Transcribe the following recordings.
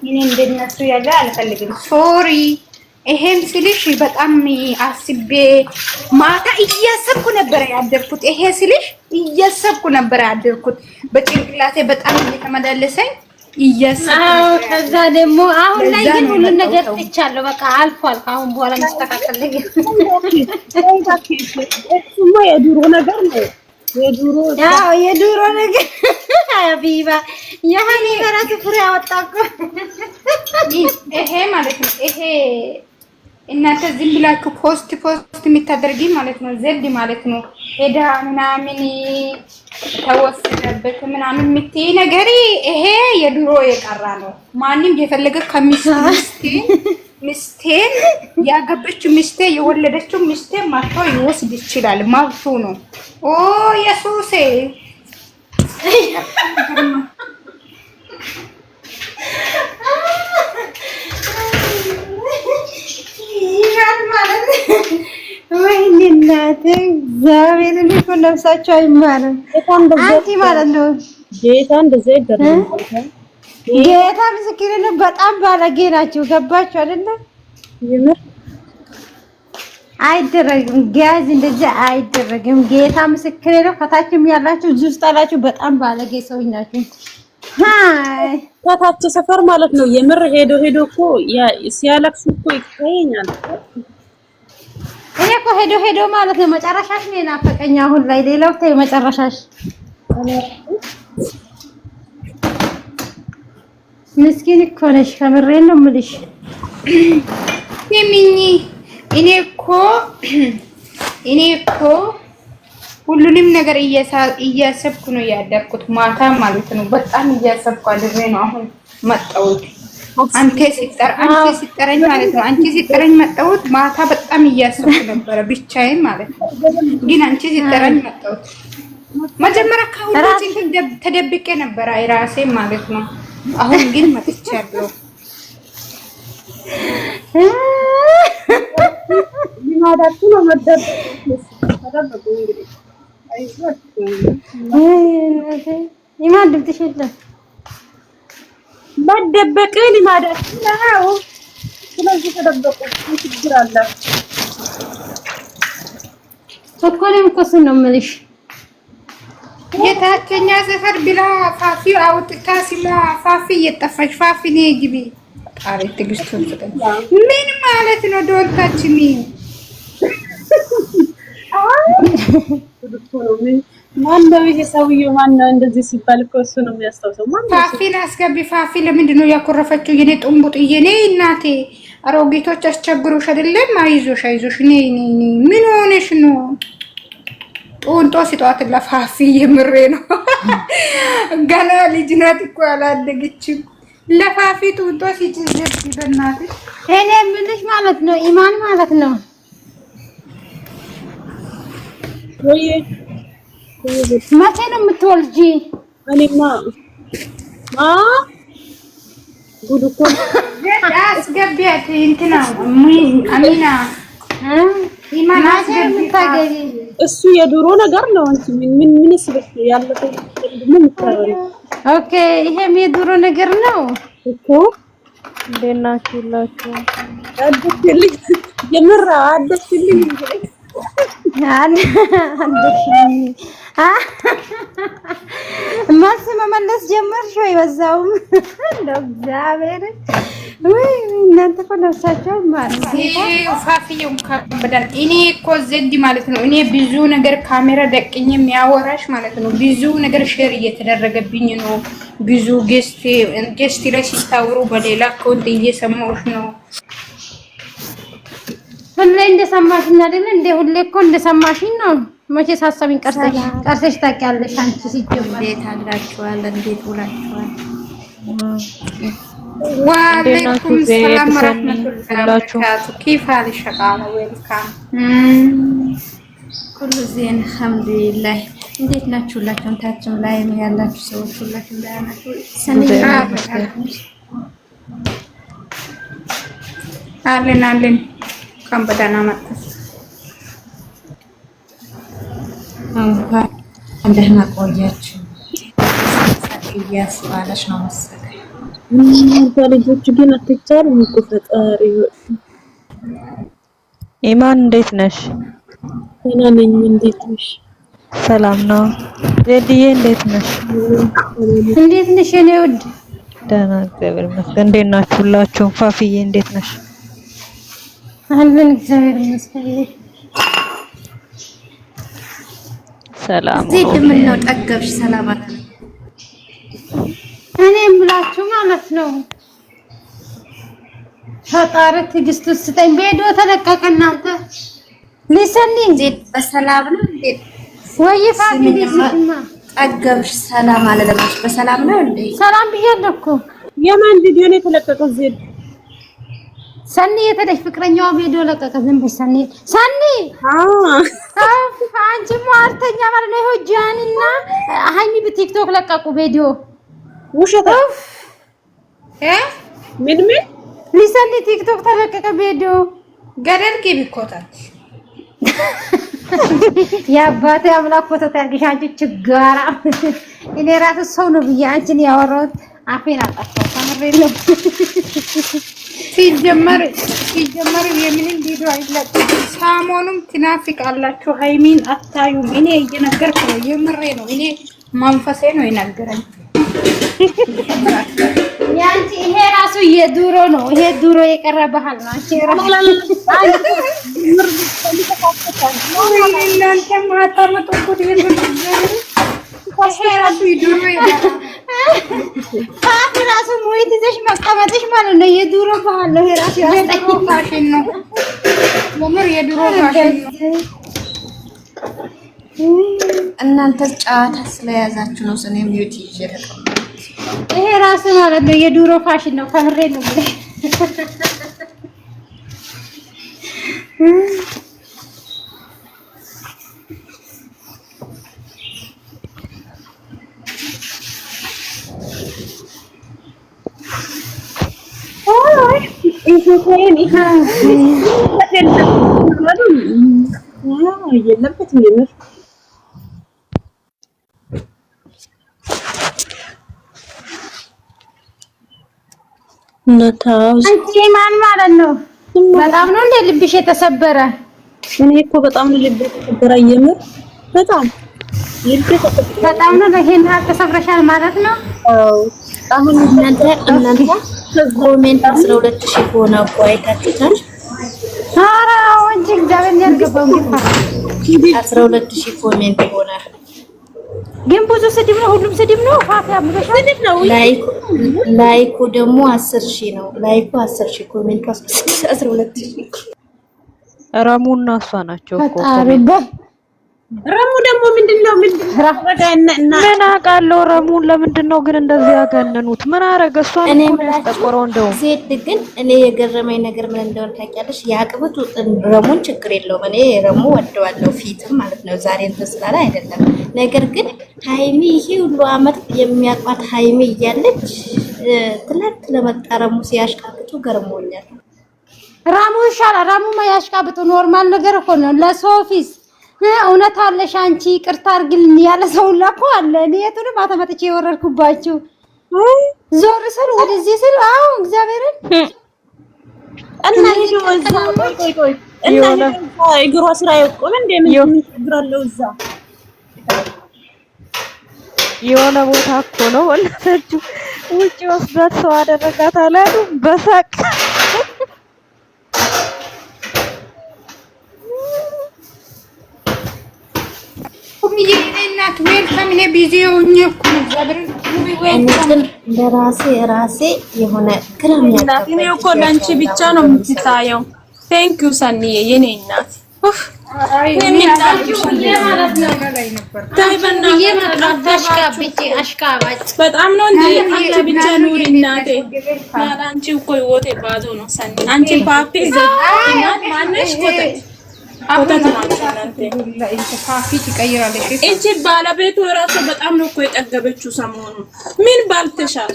እኔ እንደነሱ ያለ አልፈልግም። ሶሪ ይሄን ስልሽ በጣም አስቤ ማታ እያሰብኩ ነበር ያደርኩት። ይሄ ስልሽ እያሰብኩ ነበር ያደርኩት። በጭንቅላቴ በጣም እየተመላለሰኝ እያሰብኩ ከዛ ደግሞ አሁን ላይ ግን ሁሉ ነገር ትቻለሁ። በቃ አልፏል። አሁን በኋላ መስተካከል ላይ እሱማ የድሮ ነገር ነው። የድሮ ነገር ሀቢባ ያህኒ ከራሱ ፍሬ አወጣኩ። ይሄ ማለት ነው። ይሄ እናንተ ዝም ብላችሁ ፖስት የምታደርጊ ማለት ነው። ዘድ ማለት ነው። ሄዳ ምናምን ተወሰደበት ምናምን የምትይ ነገር ይሄ የድሮ የቀራ ነው። ማንም የፈለገ ሚስቴን ያገበችው ሚስቴ የወለደችው ሚስቴ ማቶ ይወስድ ይችላል። ማብቱ ነው። ኦ ኢየሱስ ወይኔ እናቴ እግዚአብሔርን እኮ ነፍሳቸው አይማርም። አንቲ ማለት ነው ጌታ እንደዚህ ይደረጋል። ጌታ ምስክሬ ነው። በጣም ባለጌ ናቸው። ገባችሁ አይደለ? ይምር አይደረግም። ጋዝ እንደዚህ አይደረግም። ጌታ ምስክሬ ነው። ከታችም ያላችሁ እዚህ ውስጥ ያላችሁ በጣም ባለጌ ሰዎች ናችሁ። ሃይ ከታች ሰፈር ማለት ነው። የምር ሄዶ እኮ ሲያለቅሱ እኮ ይታየኛል። እኔ እኮ ሄዶ ማለት ነው መጨረሻሽ ነው ናፈቀኝ። አሁን ላይ ሌላው ተይ መጨረሻሽ ምስኪን እኮ ነሽ። ከምሬን ነው የምልሽ። የሚኒ እኔ እኮ ሁሉንም ነገር እያሰብኩ ነው ያደርኩት። ማታ ማለት ነው በጣም እያሰብኩ አድሬ ነው አሁን መጣሁት። አንተ ሲጠረኝ ማለት ነው። አንቺ ሲጠረኝ መጣሁት። ማታ በጣም እያሰብኩ ነበረ ብቻዬን ማለት ነው። ግን አንቺ ሲጠረኝ መጣሁት። መጀመሪያ ከሁሉ ተደብቄ ነበረ ራሴ ማለት ነው። አሁን ግን መጥቻለሁ። ሊማዳችሁ ነው ተደብቁ እንግዲህ ኢማን ድምፅሽ የለም መደበቅ ሊማዳችሁ ነው። ስለዚህ ተደበቁ። ችግር አለ እኮ እኔም እኮ እሱን ነው የምልሽ። የታችኛ ሰፈር ብላ ፋፊ አውጥታ ሲማ ፋፊ እየጠፋች ፋፊ ነይ ግቢ አሬት ትግስቱን ፍጠን ምን ማለት ነው? ዶንታችሚ ማነው ይሄ ሰውዬው? ማነው እንደዚህ ሲባል እኮ እሱ ነው የሚያስታውሰው። ፋፊን አስገቢ። ፋፊ ለምንድን ነው ያኮረፈችው? የኔ ጥንቡጥ የኔ እናቴ አሮጊቶች አስቸግሩሽ አይደለም? አይዞሽ ነይ ምን ሆነሽ ነው? ጦንጦ ሲጧት ለፋፊ የምሬ ነው። ገና ልጅ ናት እኮ አላደገችም። ለፋፊ ጦንጦ ሲጭዝብ በእናትሽ እኔ የምልሽ ማለት ነው ኢማን ማለት ነው ወይ መቼ ነው የምትወልጂ? እኔማ ጉድ እኮ አስገቢያት እንትና አሚና ኢማን አስገቢያት። እሱ የድሮ ነገር ነው። አንቺ ምን ስልክ ያለፈው ምን ይታወሪ? ኦኬ ይሄም የድሮ ነገር ነው እኮ እንደናችሁላችሁ አደክልኝ የምራ አደክልኝ መልስ መመለስ ጀመርሽ ወይ? በዛውም እንደው እግዚአብሔር ወይ እናንተ እኮ ነፍሳቸው ማለት ነው። ፋፊው ከበዳል። እኔ እኮ ዘንድ ማለት ነው። እኔ ብዙ ነገር ካሜራ ደቅኝ የሚያወራሽ ማለት ነው። ብዙ ነገር ሼር እየተደረገብኝ ነው። ብዙ ጌስት ላይ ሲታወሩ በሌላ አካውንት እየሰማሁሽ ነው። ሁሌ እንደሰማሽኝ አይደል? እንደ ሁሌ እኮ እንደሰማሽኝ ነው። መቼ ሳሰብኝ ቀርሰሽ ታውቂያለሽ? አንቺ ሲጀመር እንዴት አላችኋል? እንዴት ውላችኋል? ወአለይኩም ሰላም ወራህመቱላሂ ወበረካቱ። ኪፍ አለ ሸቃላ ዌልካም ኩሉ ዜን አልሐምዱሊላህ። እንዴት ናችሁ? ሁላችሁም ታችም ላይ ያላችሁ ሰዎች ሁላችሁም ላይ ናችሁ። አለን ከም በደህና መጣሽ። እንኳን ደህና ቆያችሁ። እያስባለች ነው መሰለኝ ልጆች ግን አትቻልም እኮ ፈጣሪ። ኢማን እንዴት ነሽ? ደህና ነኝ። እንዴት ነሽ? ሰላም ነው። ዜድዬ እንዴት ነሽ? እንዴት ነሽ የኔ ውድ? ደህና እግዚአብሔር ይመስገን። እንዴት ናችሁ ሁላችሁ? ፋፍዬ እንዴት ነሽ? አለን እግዚአብሔር ይመስገን። ሰላም ዜድ ምን ነው ጠገብሽ? ሰላም አለ። እኔ የምላችሁ ማለት ነው ፈጣሪ ትዕግስት ስጠኝ። ቪዲዮ ተለቀቀ። እናንተ ሊሰኒ ዜድ በሰላም ነው እንዴ? ወይ ፋሚሊ ሲማ ጠገብሽ? ሰላም አለ ለማሽ በሰላም ነው እንዴ? ሰላም ብያለሁ እኮ። የማን ቪዲዮ ነው የተለቀቀው? ዜድ ሰኒ የተደሽ ፍቅረኛዋ ቪዲዮ ለቀቀ። ዝም ብለሽ ሰኒ አንቺ ሟርተኛ ማለት ነው። ይኸው ጃኒና ሃይሚ በቲክቶክ ለቀቁ ቪዲዮ። ውሸት ምን ሊሰኒ ቲክቶክ ተለቀቀ ቪዲዮ። ገደል ግቢ ኮታት የአባቴ አምላክ ፎቶ ታርግሽ አንቺ ችጋራ። እኔ ራሱ ሰው ነው ብዬ አንቺን ያወራሁት አፌን አጣጣው ተመረለ። ሲጀመር የምንም ቪዲዮ አይለቅም። ሳሞኑም ትናፍቃላችሁ፣ ሃይሚን አታዩም። እኔ እየነገርኩ ነው፣ የምሬ ነው። እኔ መንፈሴ ነው የነገረኝ። ያንቺ ይሄ ራሱ የዱሮ ነው። ይሄ ዱሮ የቀረ ባህል ነው። አንቺ ራሱ እናንተ ማታ መጥቆት ራሱ ሙይት ይዘሽ መቀመጥሽ ማለት ነው። የዱሮ ባህል ነው። ይሄ ራሱ የድሮ ፋሽን ነው። ለምር የድሮ ፋሽን ነው። እናንተ ጨዋታ ስለያዛችሁ ነው። እኔም ዩቲ ይዤ ተቀምጣለሁ። ይሄ ራሱ ማለት ነው የዱሮ ፋሽን ነው። ከምሬ ነው ብለህ የለበትም የምር አንቺ ማን ማለት ነው? በጣም ነው እንደ ልብሽ የተሰበረ። እኔ እኮ በጣም ነው ልብሽ የተሰበረ። የምር በጣም ልብሽ በጣም ነው። ለሄን ተሰብረሻል ማለት ነው። አዎ አሁን እናንተ ኮሜንት 12000 ሆነ እኮ አይታችሁታል። ኧረ ወንጂ እግዚአብሔር ያርገበው እንግዲህ 12000 ኮሜንት ሆነ። ግን ብዙ ስድብ ነው። ሁሉም ስድብ ነው። ፋፍ ያምበሻ ስድብ ነው። ላይኩ ደግሞ 10000 ነው። ላይኩ 10000 ኮሜንቱ 12000። ረሙና እሷ ናቸው እኮ። ረሙ ደግሞ ምንድነው? ምን አውቃለሁ። ረሙን ለምንድን ነው ግን እንደዚህ ያገነኑት? ምን አረገ? እሷን እኮ ነው ያስጠቆረው። እንደው ዜድ ግን እኔ የገረመኝ ነገር ምን እንደሆነ ታውቂያለሽ? ያቅብቱ ረሙን ችግር የለውም። እኔ ረሙ ወደዋለሁ ፊትም ማለት ነው። ዛሬ እንትን ስላለ አይደለም። ነገር ግን ሃይሚ ይሄ ሁሉ አመት የሚያቋት ሃይሚ እያለች ትላንት ለመጣ ረሙ ሲያሽቃብጡ ገርሞኛል። ረሙ ይሻላል። ረሙ ማያሽቃብጡ ኖርማል ነገር እኮ ነው ለሶፊስ እውነት አለሽ አንቺ ቅርታ አድርግልኝ ያለ ሰው እኮ አለ። እኔ የቱንም አተመጥቼ የወረድኩባችሁ ዞር ስል ወደዚህ ስል አዎ እግዚአብሔርን እና እግሯ ስራ ይቆም እንደ ምን ይችላል? እዛ የሆነ ቦታ እኮ ነው እናታችሁ ውጪ ወስዳት ሰው አደረጋት አላሉ በሳቅ እናት ዌልካም። እኔ ቢዚ ሆኜ እኮ ራሴ የሆነ ግራም ያጣ እኔ እኮ ለአንቺ ብቻ ነው የምትታየው። ቴንክ ዩ ሰኒዬ የኔ እናት። በጣም ነው እንደ አንቺ ብቻ ኑሪ እናቴ። አንቺ እኮ ህይወቴ ባዶ ነው ሰኒ። አንቺ ፓፒ ዘናት ማነሽ ኮተት እቺ ባለቤቱ እራሱ በጣም ነው እኮ የጠገበችው ሰሞኑን። ምን ባልተሻል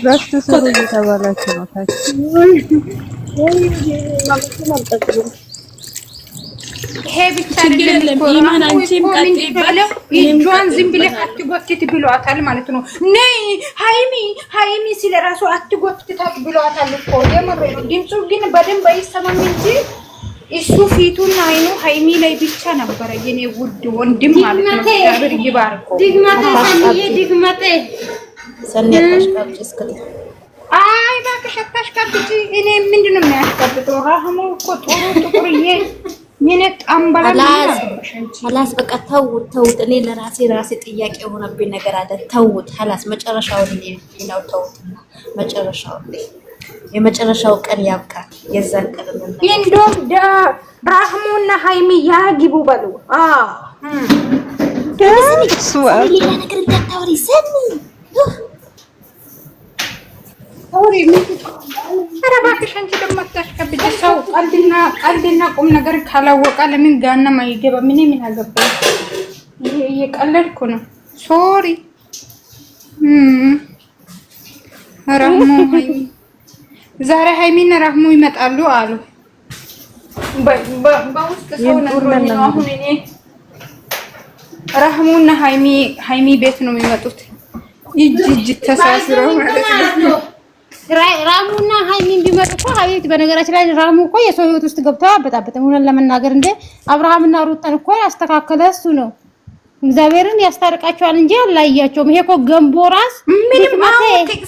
በስተ ሰሩ እየተባላችሁ ነው ታች ይሄ ብቻ አይደለም እኮ አንቺም ቀጥይበት። እጇን ዝም ብለህ አትጎትት ብሏታል ማለት ነው። ነይ ሃይሚ ስለራሱ አትጎትታት ብሏታል እኮ የምር ነው። ድምፁ ግን በደንብ አይሰማም እንጂ እሱ ፊቱና አይኑ ሃይሚ ላይ ብቻ ነበረ። የኔ ውድ ወንድም ማለት ነው። እግዚአብሔር ይባርኮ። ድግመቴ ሰኔታሽ ካብጭ እስከተ አይ እባክሽ አታሽቃብጪ። እኔ ምንድነው የሚያሽቃብጠው? ራህሙ እኮ ጥቁርዬ የኔ ጣምባላ ሀላስ በቃ ተውት። እኔ ለራሴ ጥያቄ የሆነብኝ ነገር አለ። ተውት ሀላስ መጨረሻውን ነው ተውትና መጨረሻው የመጨረሻው ቀን ያብቃል። የዛን ቀን እንደውም ራህሙና ሃይሚ ያግቡ በሉ። ሌላ ነገር እንዳታወሪ ሰኒ ኧረ እባክሽ አንቺ ደግሞ አታሽቀብጪ። ሰው ቀልድና ቁም ነገር ካላወቃ ለምን ጋናም አይገባም? ምን አገባኝ? ይሄ እየቀለድኩ ነው። ሶሪ ራህሙ ሃይሚ ዛሬ ሃይሚና ራህሙ ይመጣሉ አሉ። በውስጥ ሰው ነግሮኝ ነው። አሁን እኔ ራህሙና ሃይሚ ቤት ነው የሚመጡት። እጅ ተሳስረው ማለት ነው። ራሙና ሃይሚን ቢመጡ እኮ ሀቢብት በነገራችን ላይ ራሙ እኮ የሰው ህይወት ውስጥ ገብቶ ያበጣበጥ ሆነን ለመናገር እንደ አብርሃምና ሩታን እኮ ያስተካከለ እሱ ነው። እግዚአብሔርን ያስታርቃቸዋል እንጂ አላያቸውም። ይሄ እኮ ገንቦ ራስ ምንም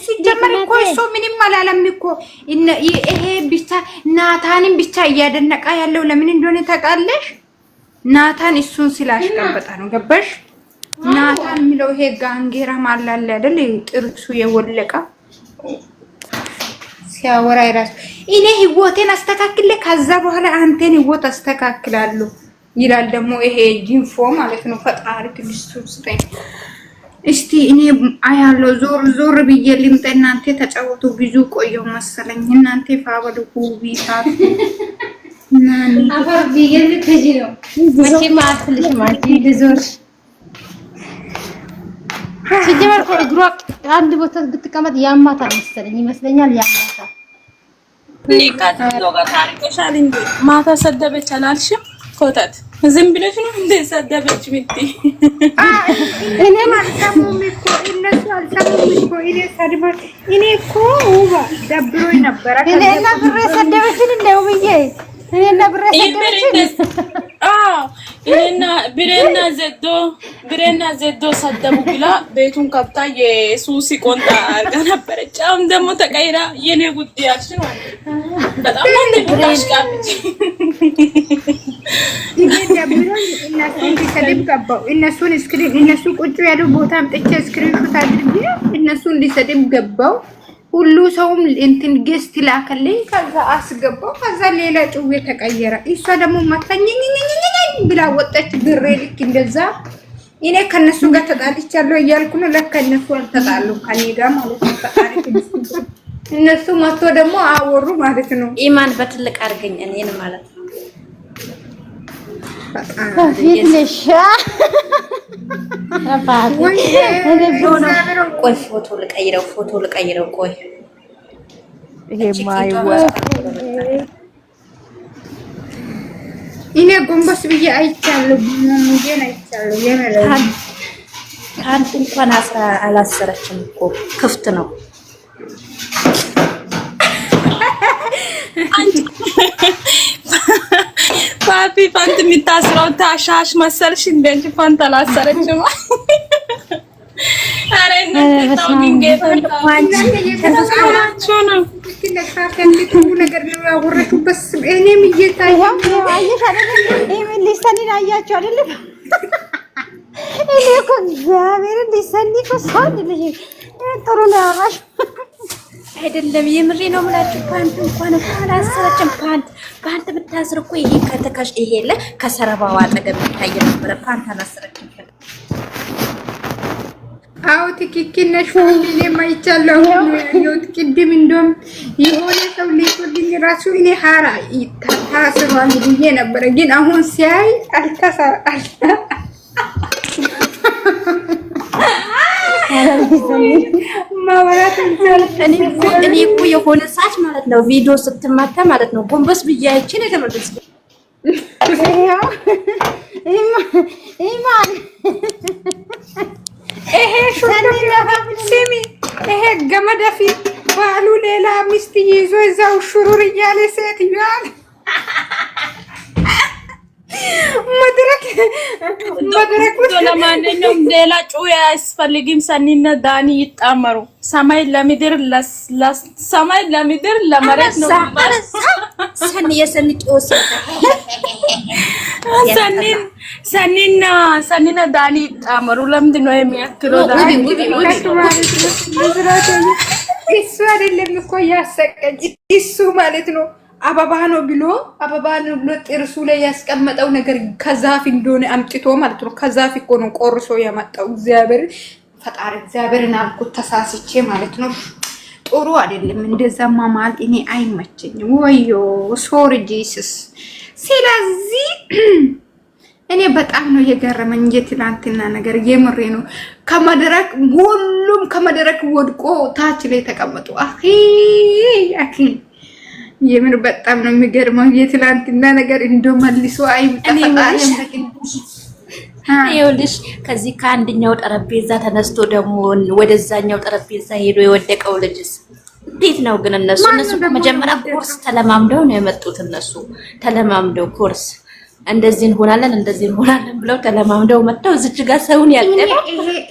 ሲጀመር እኮ እሱ ምንም አላለም እኮ። ይሄ ብቻ ናታንን ብቻ እያደነቃ ያለው ለምን እንደሆነ ታውቃለሽ? ናታን እሱን ስላሽቀበጣ ነው። ገባሽ? ናታን የሚለው ይሄ ጋንጌራ ማላለ አይደል? ጥርሱ የወለቀ ሲያወራ ይራስ እኔ ህይወቴን አስተካክለ ከዛ በኋላ አንተን ህይወት አስተካክላለሁ ይላል። ደግሞ ይሄ ጂንፎ ማለት ነው። ፈጣሪ ትግስቱ ስጠኝ እስቲ። እኔ አያለው ዞር ብዬ ልምጣ። እናንተ ተጫወቱ። ብዙ ቆየው መሰለኝ። እናንተ ፋበሉ ሁቢታት ናኒ አፈር ቢገል ከጂ ነው መቼ ማትልሽ ማለት ይዞር ሲጀመር እግሯ አንድ ቦታ ብትቀመጥ ያማታል መሰለኝ ይመስለኛል። ያማታል ማታ ሰደበች አላልሽም? ኮተት ዝም ብለሽ ነው እንደ ሰደበች ምት እኔ ማልሰሙም እኮ እነሱ አልሰሙም እኮ እኔ ሰድበች እኔ እኮ ውባ ደብሮኝ ነበር። እኔና ብሬ ሰደበችን እንደው ብዬ እኔና ብሬ ሰደበችን። ብሬና ዘዶ ሰደቡ ብላ ቤቱን ከብታ የሱሲ ቆንጣ አርጋ ነበረች። አሁን ደግሞ ተቀይራ የኔ ጉዳያች ነው። በጣም እንደብራሽ ጋብች እነሱን ስክሪን እነሱ ቁጭ ያሉ ቦታ አምጥቼ ስክሪንሾት አድርጌ እነሱ እንዲሰድብ ገባው። ሁሉ ሰውም እንትን ጌስት ላከልኝ። ከዛ አስገባው። ከዛ ሌላ ጭዌ ተቀየረ። እሷ ደግሞ ማታኝኝኝኝ ብላ ወጣች። ብሬ ልክ እንደዛ እኔ ከነሱ ጋር ተጣልቻለሁ እያልኩ ነው። ለካ እነሱ አልተጣሉም ከኔ ጋር ማለት ነው። ፈጣሪ እነሱ መጥቶ ደግሞ አወሩ ማለት ነው። ኢማን በትልቅ አድርገኝ እኔን ማለት ነው። ፊትልሽ ቆይ ፎቶ ልቀይረው ቆይ ይሄ ማይዋ እኔ ጎንበስ ብዬ አይቻለሁ። ሙጌን አይቻለሁ። ካንቱ እንኳን አላሰረችም እኮ ክፍት ነው። ፓፒ ፋንት የሚታስረው ታሻሽ መሰልሽ እንደ እንጂ ፋንት አላሰረችም። አረ እናንተ ነገር ነው ያወረዱበት። እኔም እየታየው አየሽ አይደል? ኢሜል ሊሰኒን አያችሁ አይደል? እኔ እኮ እግዚአብሔርን ሊሰኒ እኮ ሰው ልጅ ጥሩ ነው ያወራሽ አይደለም። የምሬ ነው የምላችሁ። ፓንት እንኳን አላሰረችም። ፓንት ብታስር እኮ ይሄ ከተካሽ ይሄ ከሰረባዋ አጠገብ ይታይ ነበር። ፓንት አላሰረችም። አዎ ትክክል ነሽ። ሁሌ ማይቻለው ነው ቅድም እንደውም የሆነ ሰው ሊቆልኝ ራሱ እኔ ሀራ ታስሯል ብዬ ነበር። ግን አሁን ሲያይ እኔ እኮ የሆነ ሰዓት ማለት ነው ቪዲዮ ስትማታ ማለት ነው ጎንበስ ብዬ አይቼ ነው የተመለስኩት። ኢማን ይሄ ስሚ፣ ይሄ ገመደፊ ባሉ ሌላ ሚስት ይዞ እዛው ሽሩር እያለ ሴትዮዋል መድረክ ለማንኛውም ሌላ ጩኸት አያስፈልግም። ሰኒና ዳኒ ይጣመሩ። ሰማይ ለምድር ለመሬት ነው። ሰኒ የሰኒ ጮስ ሰኒና ዳኒ ይጣመሩ። ለምንድን ነው የሚያክለው? እሱ አይደለም እኮ ያሰቀኝ እሱ ማለት ነው። አበባ ነው ብሎ ጥርሱ ላይ ያስቀመጠው ነገር ከዛፍ እንደሆነ አምጥቶ ማለት ነው። ከዛፍ እኮ ነው ቆርሶ ያመጣው። እግዚአብሔርን አልኩት ተሳስቼ ማለት ነው። ጥሩ አይደለም እንደዛማ ማለት እኔ አይመቸኝም። ወዮ ሶሪ ጂሰስ። ስለዚህ እኔ በጣም ነው የገረመኝ የትላንትና ነገር። የምሬ ነው። ሁሉም ከመድረክ ወድቆ ታች ላይ ተቀመጡ። አኺ የምር በጣም ነው የሚገርመው የትላንትና ነገር። እንደው መልሶ አይምጣጣሽ ይኸውልሽ፣ ከዚህ ከአንደኛው ጠረጴዛ ተነስቶ ደግሞ ወደዛኛው ጠረጴዛ ሄዶ የወደቀው ልጅስ እንዴት ነው ግን? እነሱ መጀመሪያ ኮርስ ተለማምደው ነው የመጡት። እነሱ ተለማምደው ኮርስ እንደዚህ እንሆናለን ብለው ተለማምደው መጥተው እዚች ጋር ሰውን ያቀረው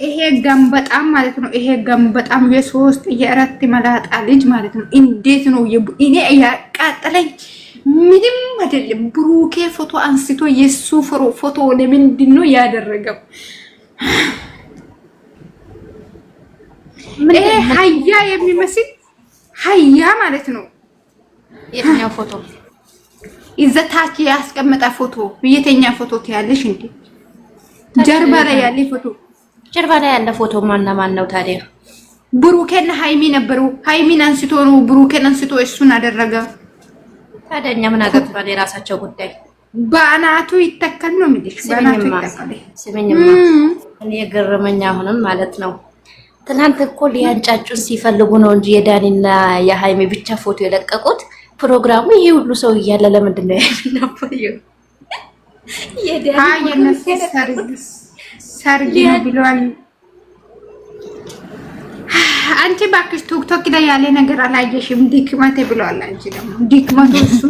ይሄ ገንበጣም ማለት ነው። ይሄ ገንበጣም የሶስት የአራት መላጣ ልጅ ማለት ነው። እንዴት ነው እኔ ያቃጠለኝ? ምንም አይደለም። ብሩኬ ፎቶ አንስቶ የሱ ፎቶ ለምንድን ነው ያደረገው? ይሄ ሀያ የሚመስል ሀያ ማለት ነው። የትኛው ፎቶ ይዘታች ያስቀመጣ ፎቶ የትኛ ፎቶ ትያለሽ እንዴ? ጀርባ ላይ ያለ ፎቶ ማን ነው ታዲያ? ብሩኬና ሃይሚ ነበሩ። ሃይሚን አንስቶ ነው ብሩኬን አንስቶ እሱን አደረገ። ታዲያ እኛ ምን አገባን? የራሳቸው ጉዳይ። ባናቱ ይተከል ነው የሚልሽ። ባናቱ ይተከል። ስሚኝማ እኔ የገረመኝ አሁንም ማለት ነው ትናንት እኮ ሊያንጫጩን ሲፈልጉ ነው እንጂ የዳኒና የሃይሚ ብቻ ፎቶ የለቀቁት። ፕሮግራሙ ይሄ ሁሉ ሰው እያለ ለምንድን ነው ያልነበረው? ሰርግ ነው ብለዋል። አንቺ ባክሽ ቲክቶክ ላይ ያለ ነገር አላየሽም? ዲክመት ብለዋል። አንቺ ደግሞ ዲክመቱ እሱ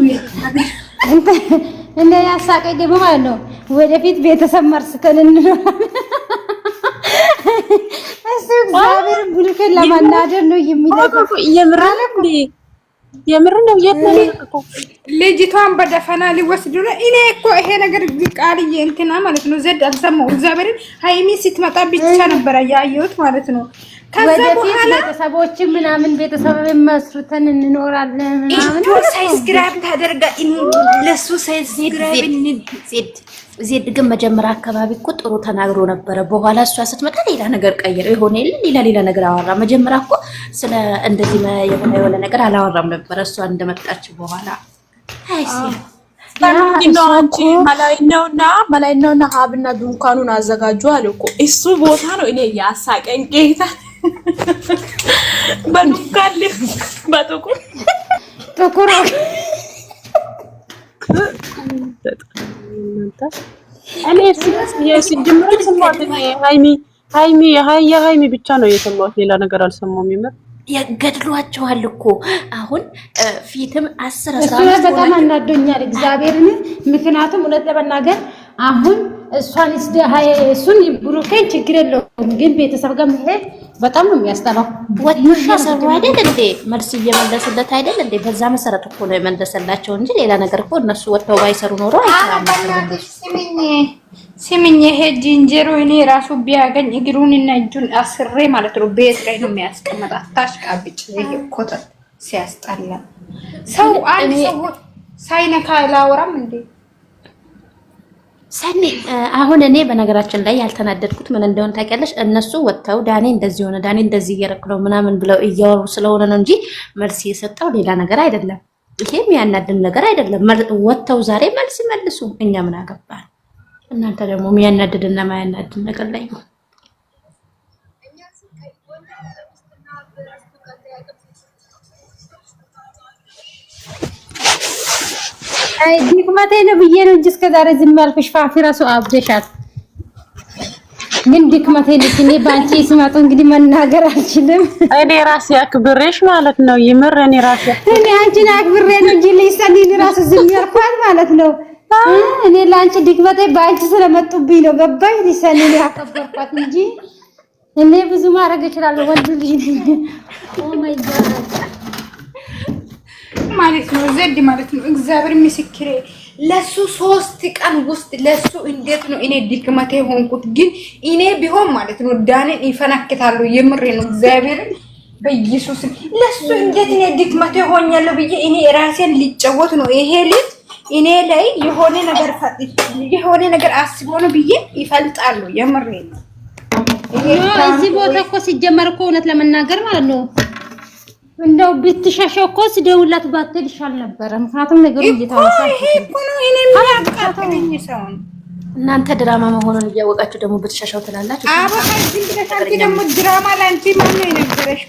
እንደ ያሳቀኝ ደግሞ ማለት ነው ወደፊት ቤተሰብ መርስተን እንኖራለን። እሱ እግዚአብሔር ብሩኬን ለማናደር ነው የሚለፈው። የምር ነው የት ልጅቷን በደፈና ሊወስዱ ነው። እኔ እኮ ይሄ ነገር ቃልዬ እንትና ማለት ነው ዘድ አልሰማው። እግዚአብሔርን ሃይሚ ስትመጣ ብቻ ነበር ያየሁት ማለት ነው። ከዛ በኋላ ቤተሰቦች ምናምን ቤተሰብ መስርተን እንኖራለን ምናምን ሳይስክራይብ ታደርጋ ለሱ ሳይስክራይብ ዜድ ግን መጀመሪያ አካባቢ እኮ ጥሩ ተናግሮ ነበረ። በኋላ እሷ ስትመጣ ሌላ ነገር ቀየረ። ይሆነ ሌላ ነገር አወራ። መጀመሪያ እኮ ስለ እንደዚህ የሆነ ነገር አላወራም ነበረ እሷ እንደመጣች በኋላ። አይሲ አንቺ መላይነውና ሀብና ድንኳኑን አዘጋጁ አለ እኮ እሱ ቦታ ነው። እኔ ያሳቀኝ ጌታ በዱካል ጥቁር እኔ ሲጀምር ሰማሁት። ሃይሚ ብቻ ነው የሰማሁት፣ ሌላ ነገር አልሰማሁም። ይመር የገድሏቸዋል እኮ አሁን ፊትም 10 በጣም አናዶኛል እግዚአብሔርን። ምክንያቱም እውነት ለመናገር አሁን እሱን ብሩኬን ችግር የለውም፣ ግን ቤተሰብ ጋር መሄድ በጣም ነው የሚያስጠላው። ወጥቷ ሰሩ አይደል እንዴ? መልስ እየመለሱለት አይደል እንዴ? በዛ መሰረት እኮ ነው የመለሰላቸው እንጂ ሌላ ነገር እኮ እነሱ ወጥተው ባይሰሩ ኖሮ አይተማመኑም። ስሚኝ ይሄ ጅንጀሮ እኔ ራሱ ቢያገኝ እግሩንና እጁን አስሬ ማለት ነው ቤት ላይ ነው የሚያስቀምጣት። ታሽቃብጭ ይሄ ኮተት ሲያስጠላ ሰው አንድ ሰው ሳይነካ ላወራም እንዴ? ሰኒ አሁን እኔ በነገራችን ላይ ያልተናደድኩት ምን እንደሆነ ታውቂያለሽ? እነሱ ወጥተው ዳኒ እንደዚህ ሆነ ዳኒ እንደዚህ እየረክ ነው ምናምን ብለው እያወሩ ስለሆነ ነው እንጂ መልስ የሰጠው ሌላ ነገር አይደለም። ይሄም ያናድን ነገር አይደለም። ወጥተው ዛሬ መልስ መልሱ፣ እኛ ምን አገባን? እናንተ ደግሞ የሚያናድድና ማያናድድ ነገር ላይ ነው። አይ ድክመቴ ነው ብዬ ነው እንጂ እስከ ዛሬ ዝም ያልኩሽ። ፋፊ ራሱ አብደሻል። ግን ድክመቴ ልክ እኔ ባንቺ ስመጡ እንግዲህ መናገር አልችልም። እኔ ራሴ አክብሬሽ ማለት ነው። ይምር እኔ አንቺን አክብሬ ነው እንጂ ለሰኒን ራሱ ዝም ያልኳት ማለት ነው። እኔ ላንቺ ድክመቴ ባንቺ ስለመጡብኝ ነው ገባኝ። ለሰኒን ያከበርኳት እንጂ እኔ ብዙ ማድረግ እችላለሁ። ወንድ ልጅ ነኝ። ኦ ማይ ጋድ ማለት ነው ዘድ ማለት ነው። እግዚአብሔር ምስክሬ ለሱ 3 ቀን ውስጥ ለሱ እንዴት ነው እኔ ድክመቴ ሆንኩት። ግን እኔ ቢሆን ማለት ነው ዳንን ይፈነክታሉ። የምሬ ነው እግዚአብሔር በኢየሱስ ለሱ እንዴት እኔ ድክመቴ ሆኛለሁ ብዬ እኔ ራሴን ሊጫወት ነው። ይሄ ልጅ እኔ ላይ የሆነ ነገር አስቦ ነው ብዬ ይፈልጣሉ። የምሬ ነው። እዚህ ቦታ እኮ ሲጀመር እኮ እውነት ለመናገር ማለት ነው እንደው ብትሻሸው እኮ ስደውላት ባትል ይሻል ነበር። ምክንያቱም ነገሩ እየታወሳች እናንተ ድራማ መሆኑን እያወቃችሁ ደግሞ ብትሻሻው ትላላችሁ። ደግሞ ድራማ ላንቺ ማን ነው የነገረሽ?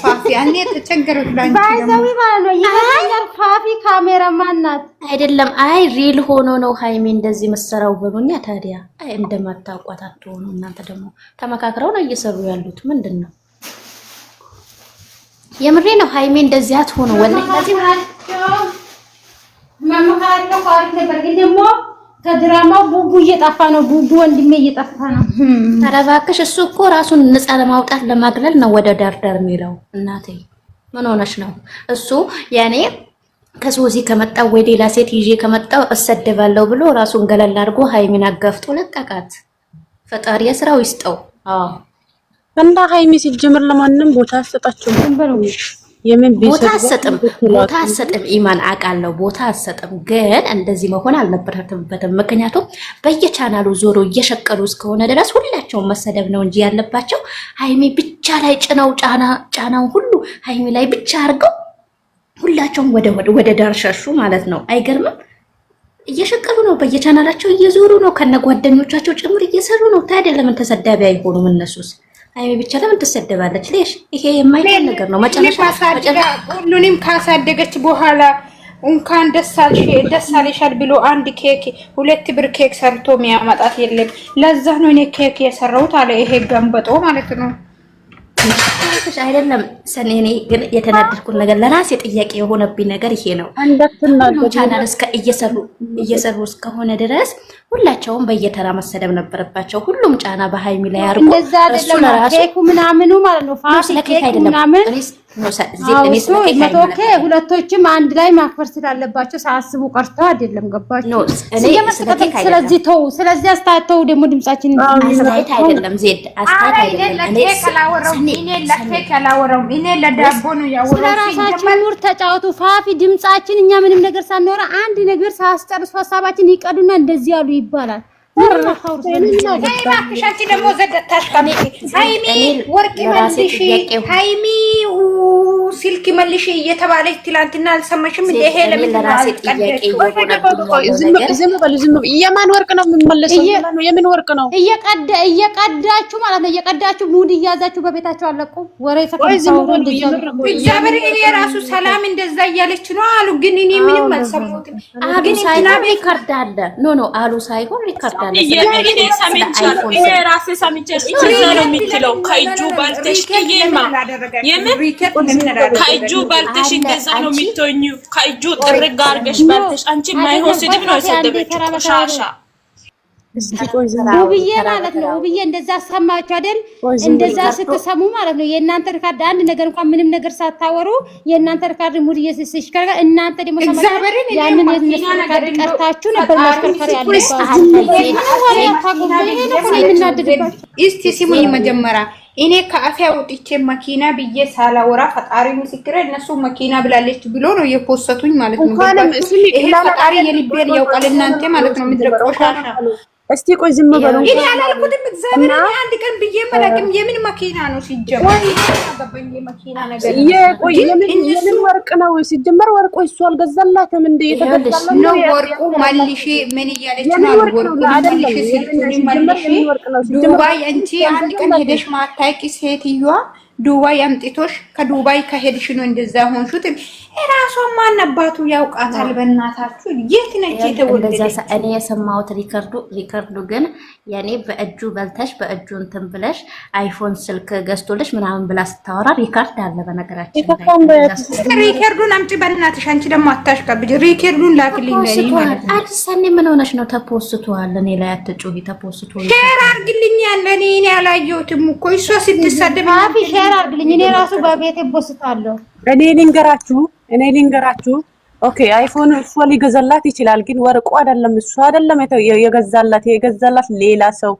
ፋፊ አንዴ ተቸገረው ላንቺ ባይዘዊ ማለት ነው ይሄኛል። ፋፊ ካሜራማን ናት አይደለም። አይ ሪል ሆኖ ነው ሃይሜ እንደዚህ መሰራው በሉኛ። ታዲያ አይ እንደማታውቋት አትሆኑ። እናንተ ደግሞ ተመካክረው ነው እየሰሩ ያሉት። ምንድነው? የምሬ ነው። ሃይሜ እንደዚህ አትሆኑ። ወላሂ ለዚህ ማማካለው ካርት ነበር። ግን ደግሞ ከድራማው ቡቡ እየጠፋ ነው። ቡቡ ወንድሜ እየጠፋ ነው። ተረባክሽ። እሱ እኮ ራሱን ነፃ ለማውጣት ለማግለል ነው ወደ ዳርዳር የሚለው። እናቴ ምን ሆነሽ ነው? እሱ ያኔ ከሶዚ ከመጣው ወይ ሌላ ሴት ይዤ ከመጣው እሰደባለሁ ብሎ ራሱን ገለል አድርጎ ሃይሜን አጋፍጦ ለቀቃት። ፈጣሪ የስራው ይስጠው። አዎ እንዳ ሃይሜ ሲጀምር ለማንም ቦታ አሰጣቸው ነበር። የምን ቦታ አሰጥም ኢማን አቃለው ቦታ አሰጥም። ግን እንደዚህ መሆን አልነበረበትም። ምክንያቱም በየቻናሉ ዞሮ እየሸቀሉ እስከሆነ ድረስ ሁላቸውም መሰደብ ነው እንጂ ያለባቸው ሃይሜ ብቻ ላይ ጭነው ጫናው ሁሉ ሃይሜ ላይ ብቻ አድርገው ሁላቸውም ወደ ዳር ሸሹ ማለት ነው። አይገርምም? እየሸቀሉ ነው። በየቻናላቸው እየዞሩ ነው። ከነጓደኞቻቸው ጭምር እየሰሩ ነው። ታዲያ ለምን ተሰዳቢ አይሆኑም እነሱስ? ሃይሜ ብቻ ለምን ትሰደባለች? ለሽ ይሄ የማይሆን ነገር ነው። መጨረሻ ሁሉንም ካሳደገች በኋላ እንኳን ደስ አለሻል ብሎ አንድ ኬክ 2 ብር ኬክ ሰርቶ የሚያመጣት የለም። ለዛ ነው እኔ ኬክ የሰራሁት አለ። ይሄ ገንበጦ ማለት ነው። አይደለም ሰኔ። እኔ ግን የተናደድኩት ነገር ለራሴ ጥያቄ የሆነብኝ ነገር ይሄ ነው። ቻናል እስከ እየሰሩ እስከሆነ ድረስ ሁላቸውም በየተራ መሰደብ ነበረባቸው። ሁሉም ጫና በሃይሚ ላይ አርቆ እሱ ለራሱ ኬኩ ምናምኑ ማለት ነው። ፋሲል አይደለም ሁለቶችም አንድ ላይ ማክበር ስላለባቸው ሳያስቡ ቀርተው አይደለም። ገባችሁ? ስለዚህ ተው፣ ስለዚህ አስተያየተው ደግሞ ድምጻችን አስተያየት አይደለም። ዜድ አስተያየት አይደለም። እኔ ለኬክ ያላወራው እኔ ለዳቦ ነው ያወራው። ስለራሳችን ሙር ተጫወቱ። ፋፊ ድምጻችን እኛ ምንም ነገር ሳንወራ አንድ ነገር ሳያስጨርሱ ሀሳባችን ይቀዱና እንደዚህ ያሉ ይባላል። ሃይሚ ደግሞ ዘደታሽ ሃይሚ ወርቅ መልሽ፣ ሃይሚ ስልክ መልሽ እየተባለች ትላንትና አልሰማሽም? ይሄ ለምን ለራሴ ጥያቄ ዝም በሉ። የማን ወርቅ ነው የሚመለሰው? የምን ወርቅ ነው? እየቀዳችሁ ማለት ነው። እየቀዳችሁ ሙድ እያዛችሁ በቤታችሁ አለቁ። ወሬ ተከታዩ እግዚአብሔር እኔ ራሱ ሰላም እንደዛ እያለች ነው አሉ። ግን እኔ ምንም አልሰማሁትም። ግን ሳይሆን ሪካርድ አለ። ኖ አሉ ሳይሆን ሪካርድ አለ። እኔ ሰምቻለሁ። እኔ ራሴ ሰምቻለሁ። እዛ ነው የምትለው ከእጁ ባልተሽ ከየማ የምን ከእጁ ባልተሽ እንደዛ ነው የምትሆኙ። ከእጁ ጥርግ አድርገሽ ባልተሽ አንቺ ማይሆን ስድብ ነው የሰደበችው። ቆሻሻ ውብዬ ማለት ነው። ውብዬ እንደዛ ሰማችሁ አይደል? እንደዛ ስትሰሙ ማለት ነው የእናንተ ሪካርድ አንድ ነገር እንኳን ምንም ነገር ሳታወሩ የእናንተ ሪካርድ ሙድ እየሰሰሽ ከረጋ እናንተ ደግሞ ሰማችሁ ያንን ሪካርድ ቀርታችሁ ነበር ማሽከርከር ያለባችሁ። እስቲ ሲሙኝ መጀመሪያ እኔ ከአፌ አውጥቼ መኪና ብዬ ሳላወራ ፈጣሪ ምስክሬ እነሱ መኪና ብላለች ብሎ ነው የፖሰቱኝ ማለት ነው። ይሄ ፈጣሪ የልቤን ያውቃል። እናንተ ማለት ነው ምድረቆሻሻ እስቲ ቆይ ዝም በሉ። እኔ አላልኩትም። እግዚአብሔር አንድ ቀን ብዬ መላክም የምን መኪና ነው ሲጀመር? አባባኝ መኪና ነገር የምን ወርቅ ነው ሲጀመር? ወርቁ እሱ አልገዛላትም እንደ የተገዛለ ነው። ወርቁ መልሺ ምን እያለች ነው? ወርቁ መልሺ ዱባይ አንቺ አንድ ቀን ሄደሽ ማታቂ ሴትዮዋ ዱባይ አምጥቶሽ ከዱባይ ከሄድሽ ነው እንደዛ ሆንሹት። እራሷን ማን አባቱ ያውቃታል? በእናታችሁ የት ነች የተወለደች? እኔ የሰማሁት ሪከርዱ ግን ያኔ በእጁ በልተሽ በእጁ እንትን ብለሽ አይፎን ስልክ ገዝቶልሽ ምናምን ብላ ስታወራ ሪከርድ አለ። በነገራችን ሪከርዱን አምጪ በእናትሽ። አንቺ ደግሞ አታሽቀብጂ። ሪከርዱን ላክልኝ ለኔ ማለት ነው። አዲስ ሰኔ ምን ሆነሽ ነው? ተፖስቷል። እኔ ላይ አትጩሂ። ተፖስቷል። ሼር አድርግልኝ ያለ እኔ አላየሁትም እኮ እሷ ስትሰደብ አፊ ሼር አድርግልኝ። እኔ ራሱ በቤቴ ፖስታለሁ። እኔ ልንገራችሁ ኦኬ አይፎን እሷ ሊገዛላት ይችላል፣ ግን ወርቁ አይደለም እሱ አይደለም የገዛላት ሌላ ሰው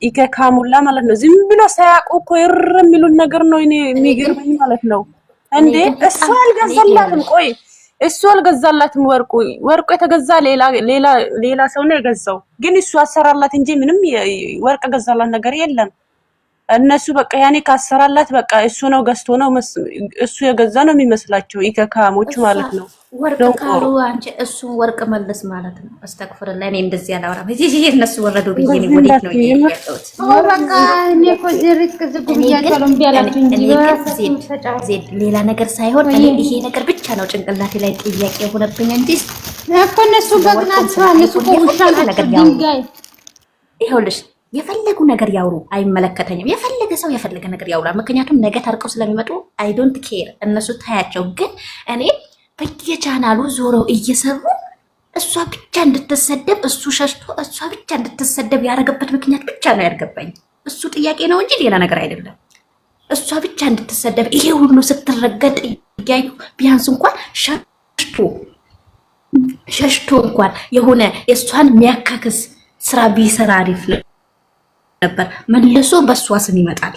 ኢከካሙላ ማለት ነው። ዝም ብሎ ሳያውቁ እኮ የሚሉን ነገር ነው። እኔ የሚገርመኝ ማለት ነው እንዴ እሱ አልገዛላትም። ቆይ እሱ አልገዛላትም። ወርቁ የተገዛ ሌላ ሰው ነው የገዛው፣ ግን እሱ አሰራላት እንጂ ምንም ወርቅ ገዛላት ነገር የለም። እነሱ በቃ ያኔ ካሰራላት በቃ እሱ ነው ገዝቶ ነው እሱ የገዛ ነው የሚመስላቸው ኢከካሞች ማለት ነው። ወርቅ ካሉ አንቺ እሱ ወርቅ መልስ ማለት ነው። አስተግፍርልኝ እኔ እንደዚህ አላወራም። እዚህ እነሱ ወረዱ ብዬ ነው ወዴት ነው የሚያጠውት? በቃ እኔ እኮ ዝርቅ ዝጉብያቸው ነው ቢያላችሁ እንጂ ሌላ ነገር ሳይሆን እኔ ይሄ ነገር ብቻ ነው ጭንቅላቴ ላይ ጥያቄ ሆነብኝ እንጂ እኮ እነሱ በግናቸው እነሱ ቆሻ ነገር ድንጋይ ይኸውልሽ የፈለጉ ነገር ያውሩ፣ አይመለከተኝም። የፈለገ ሰው የፈለገ ነገር ያውራ። ምክንያቱም ነገ ታርቀው ስለሚመጡ አይ ዶንት ኬር። እነሱ ታያቸው። ግን እኔ በየቻናሉ ዞረው እየሰሩ እሷ ብቻ እንድትሰደብ እሱ ሸሽቶ እሷ ብቻ እንድትሰደብ ያደረገበት ምክንያት ብቻ ነው ያልገባኝ። እሱ ጥያቄ ነው እንጂ ሌላ ነገር አይደለም። እሷ ብቻ እንድትሰደብ ይሄ ሁሉ ስትረገጥ እያዩ ቢያንስ እንኳን ሸሽቶ እንኳን የሆነ የእሷን የሚያካክስ ስራ ቢሰራ አሪፍ ነበር። መልሶ በሷ ስም ይመጣል።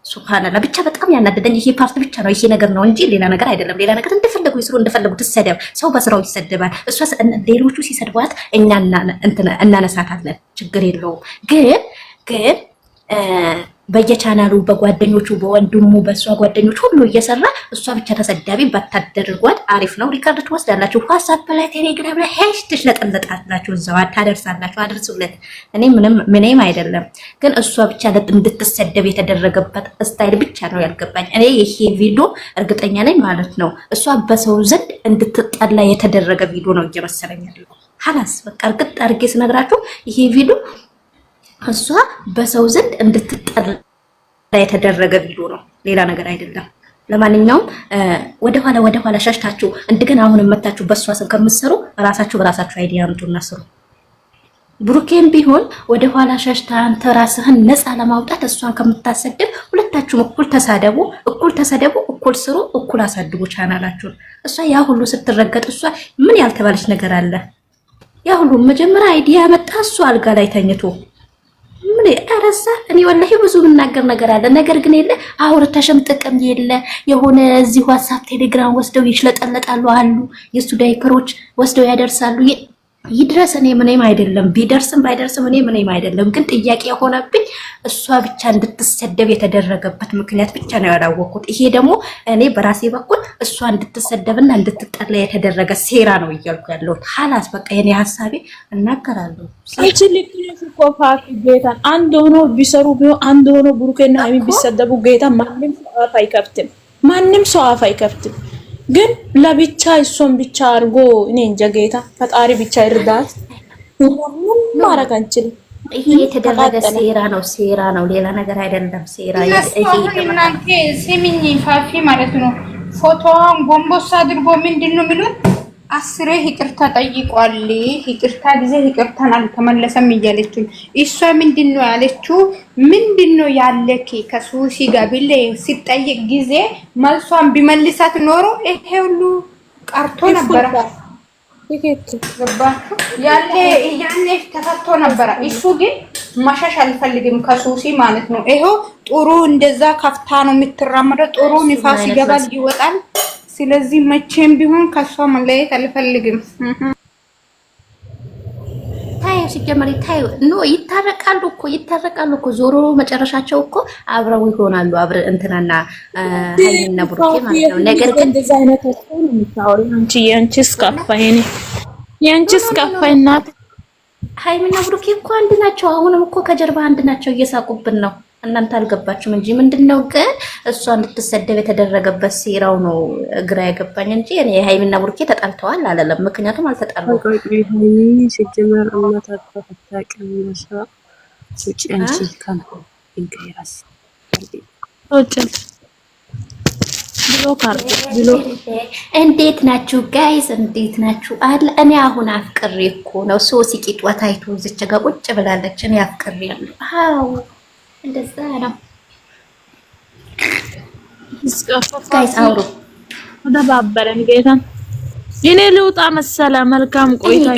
ሱብሃንአላህ ብቻ በጣም ያናደደኝ ይሄ ፓርት ብቻ ነው። ይሄ ነገር ነው እንጂ ሌላ ነገር አይደለም። ሌላ ነገር እንደፈለጉ ይስሩ፣ እንደፈለጉ ትሰደብ። ሰው በስራው ይሰደባል። እሷ ሌሎቹ ሲሰድቧት እኛ እናነሳታለን፣ ችግር የለውም። ግን በየቻናሉ በጓደኞቹ በወንድሙ በእሷ ጓደኞች ሁሉ እየሰራ እሷ ብቻ ተሰዳቢ ባታደርጓት አሪፍ ነው። ሪካርድ ትወስዳላችሁ፣ ዋትስአፕ ላይ ቴሌግራም ላይ ሄሽ ትሽለጠለጣላችሁ፣ እዛው ታደርሳላችሁ። አድርሱለት። እኔ ምንም አይደለም። ግን እሷ ብቻ እንድትሰደብ የተደረገበት ስታይል ብቻ ነው ያልገባኝ። እኔ ይሄ ቪዲዮ እርግጠኛ ነኝ ማለት ነው እሷ በሰው ዘንድ እንድትጠላ የተደረገ ቪዲዮ ነው እየመሰለኝ ያለው። ሀላስ በቃ እርግጥ አድርጌ ስነግራችሁ ይሄ ቪዲዮ እሷ በሰው ዘንድ እንድትጠላ የተደረገ ቪዲዮ ነው፣ ሌላ ነገር አይደለም። ለማንኛውም ወደኋላ ሸሽታችሁ እንደገና አሁን መታችሁ በሷ ስም ከምትሰሩ ራሳችሁ በራሳችሁ አይዲያ አምጡና ስሩ። ብሩኬም ቢሆን ወደኋላ ሸሽታ አንተ ራስህን ነፃ ለማውጣት እሷን ከምታሰድብ ሁለታችሁም እኩል ተሰደቡ፣ እኩል ስሩ፣ እኩል አሳድጉ ቻናላችሁን። እሷ ያ ሁሉ ስትረገጥ እሷ ምን ያልተባለች ነገር አለ? ያ ሁሉ መጀመሪያ አይዲያ መጣ እሷ አልጋ ላይ ተኝቶ ምን አረሳ። እኔ ወላሂ ብዙ ምናገር ነገር አለ። ነገር ግን የለ አውርተሽም ጥቅም የለ። የሆነ እዚህ ዋትስአፕ ቴሌግራም ወስደው ይሽለጠለጣሉ አሉ። የሱ ዳይፐሮች ወስደው ያደርሳሉ። ይድረስ እኔ ምንም አይደለም፣ ቢደርስም ባይደርስም እኔ ምንም አይደለም። ግን ጥያቄ የሆነብኝ እሷ ብቻ እንድትሰደብ የተደረገበት ምክንያት ብቻ ነው ያላወቅኩት። ይሄ ደግሞ እኔ በራሴ በኩል እሷ እንድትሰደብና እንድትጠላ የተደረገ ሴራ ነው እያልኩ ያለሁት። ሀላስ በቃ የኔ ሀሳቤ እናገራለሁ። አንቺ ልክነሽ እኮ ፋቂ ጌታን አንድ ሆኖ ቢሰሩ ቢሆን አንድ ሆኖ ብሩኬና ሀይሚ ቢሰደቡ ጌታ ማንም ሰው አፍ አይከፍትም። ግን ለብቻ እሷን ብቻ አድርጎ እኔ እንጃ ጌታ ፈጣሪ ብቻ ይርዳት። ምንም ማድረግ አንችልም። ይሄ የተደረገ ሴራ ነው፣ ሌላ ነገር አይደለም። ሴራ እናንተ ስሚኝ ፋፊ ማለት ነው። ፎቶዋን ጎንበስ አድርጎ ምንድነው የሚሉት? አስሬ ይቅርታ ጠይቋል። ይቅርታ ጊዜ ይቅርታን አልተመለሰም እያለችው እሷ ምንድነው ያለችው? ምንድነው ያለኪ ከሱሲ ጋር ቢለ ሲጠይቅ ጊዜ መልሷን ቢመልሳት ኖሮ ይሄ ሁሉ ቀርቶ ነበር። ያኔ ተፈቶ ነበር። እሱ ግን ማሻሽ አልፈልግም ከሱሲ ማለት ነው። ይሄው ጥሩ እንደዛ ከፍታ ነው የምትራመደው። ጥሩ ንፋስ ይገባል ይወጣል። ስለዚህ መቼም ቢሆን ከሷ መለየት አልፈልግም። ታዩ ሲጀመር ታዩ ይታረቃሉ እኮ ዞሮ መጨረሻቸው እኮ አብረው ይሆናሉ። አብረ እንትናና ሀይሚና ብሩኬ ማለት ነው። ነገር ግን እንደዛ አይነት ነው የምታወሪው አንቺ። ያንቺስ ከፋይና ሀይሚና ብሩኬ እኮ አንድ ናቸው። አሁንም እኮ ከጀርባ አንድ ናቸው፣ እየሳቁብን ነው። እናንተ አልገባችሁም እንጂ ምንድነው ግን እሷ እንድትሰደብ የተደረገበት ሴራው ነው ግራ የገባኝ እንጂ እኔ ሃይሚና ቡርኬ ተጣልተዋል አላለም። ምክንያቱም አልተጣሉም። ሲጀመር እናት አጥፋታቀም ይመስላ ሱጭ አንቺ ካምፖ ይንከራስ ወጭት ብሎ ካርድ ብሎ እንዴት ናችሁ ጋይስ? እንዴት ናችሁ? አለ እኔ አሁን አፍቅሬ እኮ ነው። ሶሲ ቂጧ ታይቶ እዚች ጋር ቁጭ ብላለች። እኔ አፍቅሬ ነው። አዎ እንደዛ ነው ጋይስ። አውሩ ተባበረን ጌታን እኔ ልውጣ መሰለ። መልካም ቆይታ።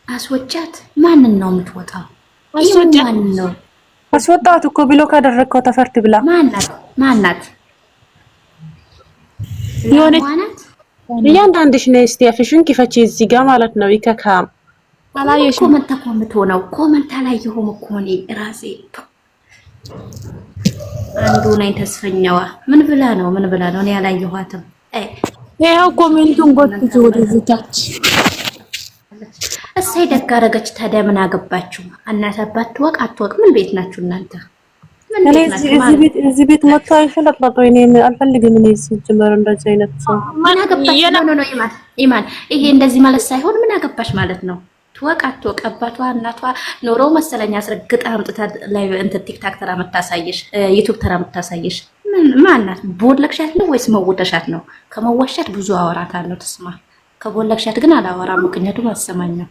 አስወጫት። ማንን ነው የምትወጣው? አስወጫት ነው አስወጣት እኮ ብሎ ካደረግከው ተፈርት ብላ ማናት? የሆነች እያንዳንድሽ ነይ እስቲ አፍሽን ክፈቺ እዚህ ጋር ማለት ነው። ይከካም አላየሽ ኮመንት ተቆምቶ ነው ኮመንት አላየሁም እኮ እኔ ራሴ አንዱ ነኝ ተስፈኛዋ ምን ብላ ነው እኔ አላየኋትም። ይሄው ኮሜንቱን ጎትቶ ወደዚህ ታች እሰይ ደግ አደረገች። ታዲያ ምን አገባችሁ? እናት አባት ትወቅ አትወቅ ምን ቤት ናችሁ እናንተ? እዚህ ቤት መጥቶ አይሸለጥለጥ ወይ? እኔ አልፈልግም። እኔ ሲጀመር እንደዚህ አይነት ሰው ምን አገባሽ ነው ኢማን ይሄ እንደዚህ ማለት ሳይሆን ምን አገባሽ ማለት ነው። ትወቅ አትወቅ አባቷ እናቷ ኖሮ መሰለኝ አስረግጣ አምጥታ ላይ እንትን ቲክታክ ተራ መታሳየሽ ዩቲዩብ ተራ መታሳየሽ ማናት? ቦለክሻት ነው ወይስ መወደሻት ነው? ከመወሻት ብዙ አወራታለሁ ትስማ፣ ከቦለክሻት ግን አላወራም። ምክንያቱም አሰማኛው